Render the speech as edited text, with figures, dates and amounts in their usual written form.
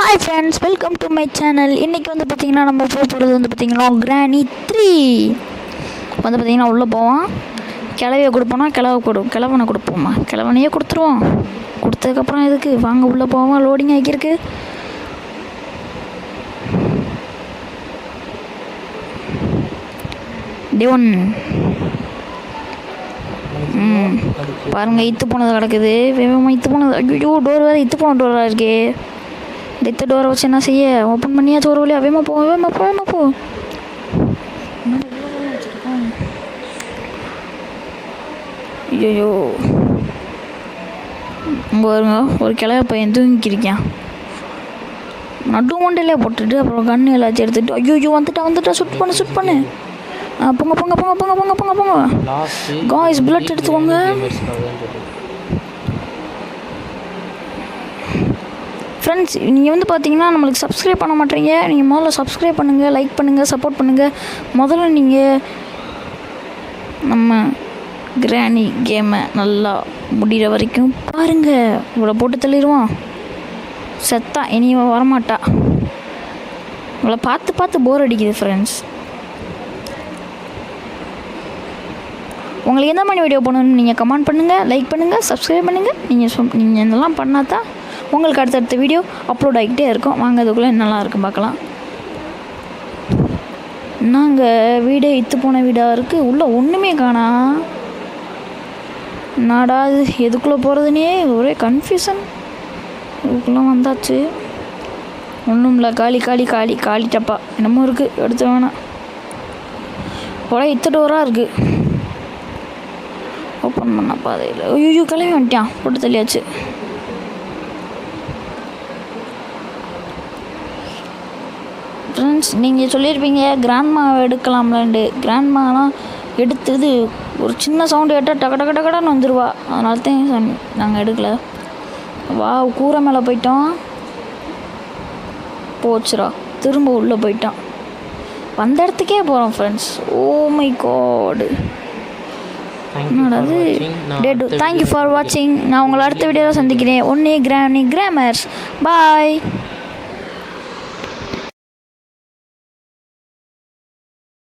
Hi friends, welcome to my channel. இன்றைக்கி வந்து பார்த்திங்கன்னா நம்ம போகிறது வந்து பார்த்திங்கன்னா கிராணி 3 வந்து பார்த்திங்கன்னா உள்ளே போவோம். கிளவியை கொடுப்போம்னா கிழவனை கொடுப்போமா, கிழவனையே கொடுத்துருவோம். கொடுத்ததுக்கப்புறம் எதுக்கு வாங்க உள்ளே போவோம். லோடிங் ஆகியிருக்கு. டிவன் பாருங்கள், இத்து போனது கிடக்குது. வேகமாக இத்து போனது. ஐயோ, டோர் வேறு இத்து போன டோராக இருக்கே. இந்த டோரை வச்சு என்ன செய்ய? ஓப்பன் பண்ணியாச்சு ஒரு வழியாக. வேகமாக போ. ஐயோ, இங்கே வருங்க. ஒரு கிளவை பையன் தூங்கிக்கிருக்கான். நடு மண்டையிலே போட்டுட்டு அப்புறம் கண்ணு எல்லாத்தையும் எடுத்துட்டு ஐயோ வந்துட்டா சுட் பண்ணு. போங்க. காய்ஸ், பிளட் எடுத்துக்கோங்க. ஃப்ரெண்ட்ஸ், நீங்கள் வந்து பார்த்தீங்கன்னா நம்மளுக்கு சப்ஸ்கிரைப் பண்ண மாட்டீங்க. நீங்கள் முதல்ல சப்ஸ்கிரைப் பண்ணுங்கள், லைக் பண்ணுங்கள், சப்போர்ட் பண்ணுங்கள். முதல்ல நீங்கள் நம்ம கிராணி கேமை நல்லா முடிகிற வரைக்கும் பாருங்கள். இவ்வளோ போட்டு தள்ளிடுவோம். செத்தா இனி வரமாட்டா. இவ்வளோ பார்த்து போர் அடிக்குது ஃப்ரெண்ட்ஸ். உங்களுக்கு எந்த மாதிரி வீடியோ போடணும்னு நீங்கள் கமெண்ட் பண்ணுங்கள், லைக் பண்ணுங்கள், சப்ஸ்கிரைப் பண்ணுங்கள். நீங்கள் இதெல்லாம் பண்ணால் தான் உங்களுக்கு அடுத்தடுத்த வீடியோ அப்லோட் ஆகிக்கிட்டே இருக்கும். வாங்க அதுக்குள்ளே என்னெல்லாம் இருக்குது பார்க்கலாம். நாங்கள் வீடே இத்து போன வீடாக இருக்குது. உள்ளே ஒன்றுமே காணா. நாடா இது எதுக்குள்ளே போகிறதுனே ஒரே கன்ஃபியூஷன். இதுக்குள்ளே வந்தாச்சு. ஒன்றும் இல்லை. காலி டப்பா என்னமோ இருக்குது. எடுத்து வேணாம். ஒரே இத்து டோராக இருக்குது. ஓப்பன் பண்ண பாதையில் ஐயோ கிளம்பி வந்துட்டான். போட்டு தள்ளியாச்சு. ஃப்ரெண்ட்ஸ், நீங்கள் சொல்லியிருப்பீங்க கிராண்ட்மாவை எடுக்கலாம்லாண்டு. கிராண்ட்மாலாம் எடுத்தது ஒரு சின்ன சவுண்டு கேட்டால் டக்கடன்னு வந்துடுவா. அதனால தான் நாங்கள் எடுக்கலை. கூரை மேலே போயிட்டோம். போச்சுரா, திரும்ப உள்ளே போயிட்டான். வந்த இடத்துக்கே போகிறோம் ஃப்ரெண்ட்ஸ். ஓ மை காட், என்னடாது. தேங்க்யூ ஃபார் வாட்சிங். நான் உங்களை அடுத்த வீடியோவில் சந்திக்கிறேன். ஒன்னே கிராமர்ஸ். பாய்.